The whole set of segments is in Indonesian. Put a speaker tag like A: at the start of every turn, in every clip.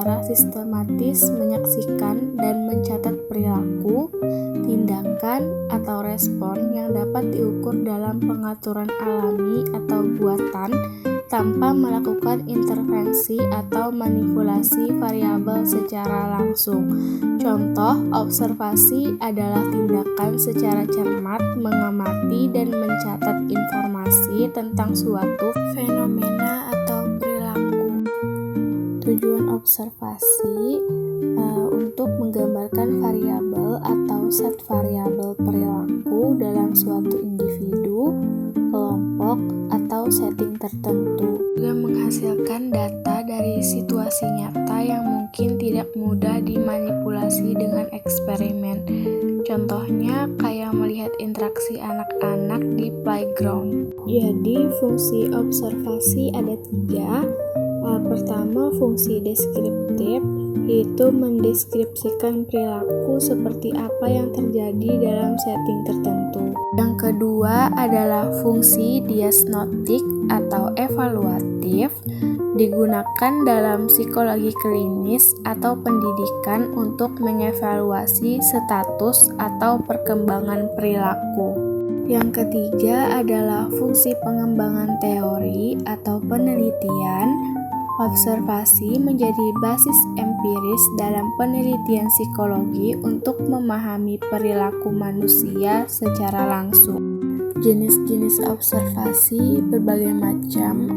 A: secara sistematis menyaksikan dan mencatat perilaku, tindakan, atau respon yang dapat diukur dalam pengaturan alami atau buatan tanpa melakukan intervensi atau manipulasi variabel secara langsung. Contoh, observasi adalah tindakan secara cermat mengamati dan mencatat informasi tentang suatu fenomena atau perilaku. Tujuan observasi untuk menggambarkan variabel atau set variabel perilaku dalam suatu individu, kelompok, atau setting tertentu. Juga menghasilkan data dari situasi nyata yang mungkin tidak mudah dimanipulasi dengan eksperimen. Contohnya kayak melihat interaksi anak-anak di playground. Jadi fungsi observasi ada 3. Pertama, fungsi deskriptif, yaitu mendeskripsikan perilaku seperti apa yang terjadi dalam setting tertentu. Yang kedua adalah fungsi diagnostik atau evaluatif, digunakan dalam psikologi klinis atau pendidikan untuk mengevaluasi status atau perkembangan perilaku. Yang ketiga adalah fungsi pengembangan teori atau penelitian. Observasi menjadi basis empiris dalam penelitian psikologi untuk memahami perilaku manusia secara langsung. Jenis-jenis observasi berbagai macam,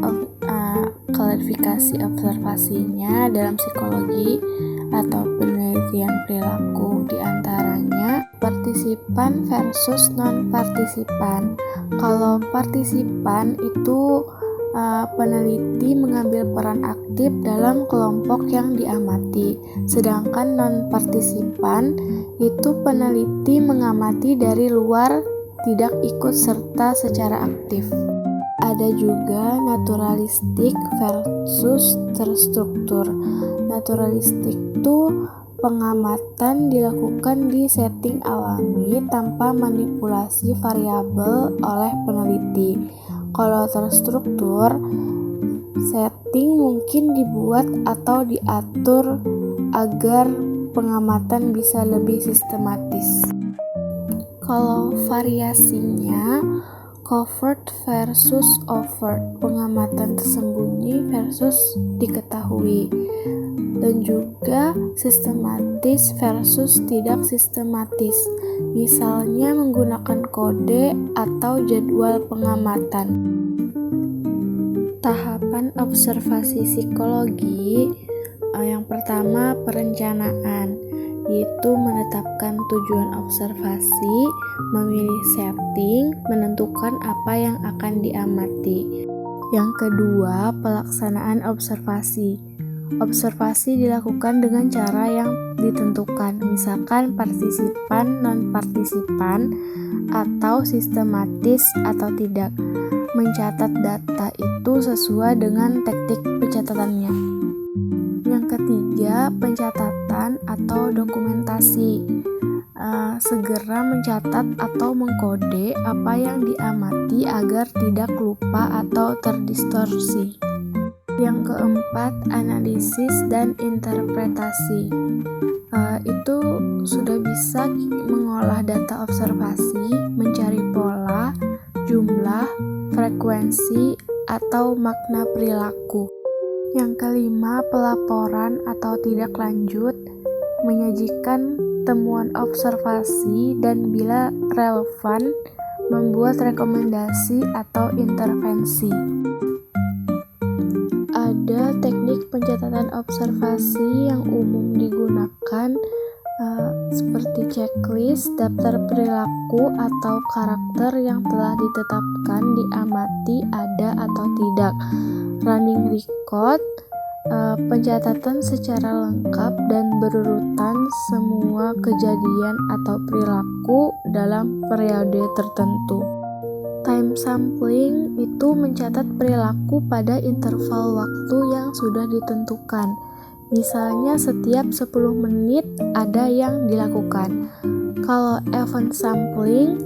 A: klasifikasi observasinya dalam psikologi atau penelitian perilaku, diantaranya partisipan versus non-partisipan. Kalau partisipan itu peneliti mengambil peran aktif dalam kelompok yang diamati, sedangkan non-partisipan itu peneliti mengamati dari luar, tidak ikut serta secara aktif. Ada juga naturalistik versus terstruktur. Naturalistik itu pengamatan dilakukan di setting alami tanpa manipulasi variabel oleh peneliti. Kalau terstruktur, setting mungkin dibuat atau diatur agar pengamatan bisa lebih sistematis. Kalau variasinya, covert versus overt, pengamatan tersembunyi versus diketahui, dan juga sistematis versus tidak sistematis, misalnya menggunakan kode atau jadwal pengamatan. Tahapan observasi psikologi, yang pertama perencanaan, yaitu menetapkan tujuan observasi, memilih setting, menentukan apa yang akan diamati. Yang kedua, pelaksanaan observasi. Observasi dilakukan dengan cara yang ditentukan, misalkan partisipan, non-partisipan, atau sistematis atau tidak. Mencatat data itu sesuai dengan teknik pencatatannya. Yang ketiga, pencatatan atau dokumentasi. Segera mencatat atau mengkode apa yang diamati agar tidak lupa atau terdistorsi. Yang keempat, analisis dan interpretasi. Itu sudah bisa mengolah data observasi, mencari pola, jumlah, frekuensi, atau makna perilaku. Yang kelima, pelaporan atau tindak lanjut, menyajikan temuan observasi dan bila relevan, membuat rekomendasi atau intervensi. Ada teknik pencatatan observasi yang umum digunakan seperti checklist, daftar perilaku atau karakter yang telah ditetapkan diamati ada atau tidak, running record, pencatatan secara lengkap dan berurutan semua kejadian atau perilaku dalam periode tertentu. Time sampling itu mencatat perilaku pada interval waktu yang sudah ditentukan. Misalnya setiap 10 menit ada yang dilakukan. Kalau event sampling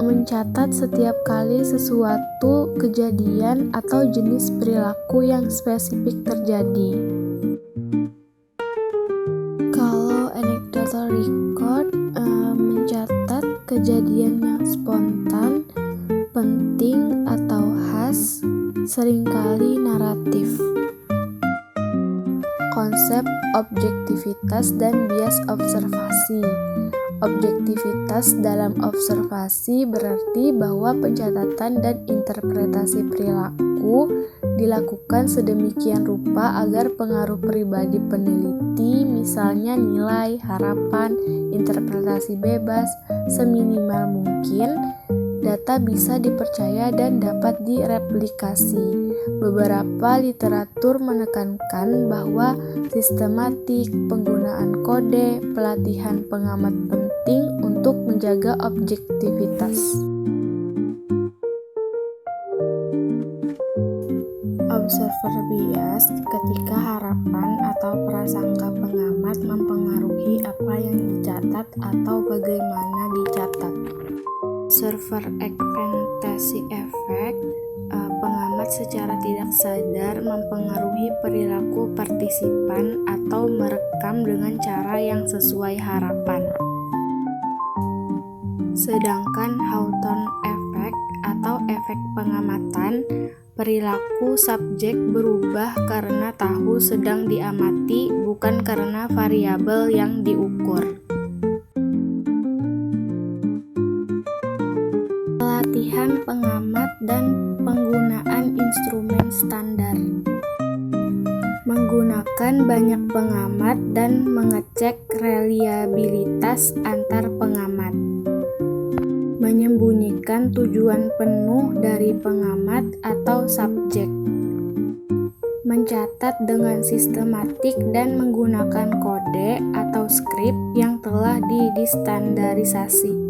A: mencatat setiap kali sesuatu kejadian atau jenis perilaku yang spesifik terjadi. Record mencatat kejadian yang spontan, penting atau khas, seringkali naratif. Konsep objektivitas dan bias observasi. Objektivitas dalam observasi berarti bahwa pencatatan dan interpretasi perilaku dilakukan sedemikian rupa agar pengaruh pribadi peneliti, misalnya nilai, harapan, interpretasi bebas, seminimal mungkin. Data bisa dipercaya dan dapat direplikasi. Beberapa literatur menekankan bahwa sistematik penggunaan kode pelatihan pengamat penting untuk menjaga objektivitas. Observer bias ketika harapan atau prasangka pengamat mempengaruhi apa yang dicatat atau bagaimana dicatat. Observer advantage effect, pengamat secara tidak sadar mempengaruhi perilaku partisipan atau merekam dengan cara yang sesuai harapan. Sedangkan Hawthorne effect atau efek pengamatan, perilaku subjek berubah karena tahu sedang diamati, bukan karena variabel yang diukur. Pelatihan pengamat dan penggunaan instrumen standar. Menggunakan banyak pengamat dan mengecek reliabilitas antar pengamat. Menyembunyikan tujuan penuh dari pengamat atau subjek. Mencatat dengan sistematik dan menggunakan kode atau skrip yang telah distandarisasi.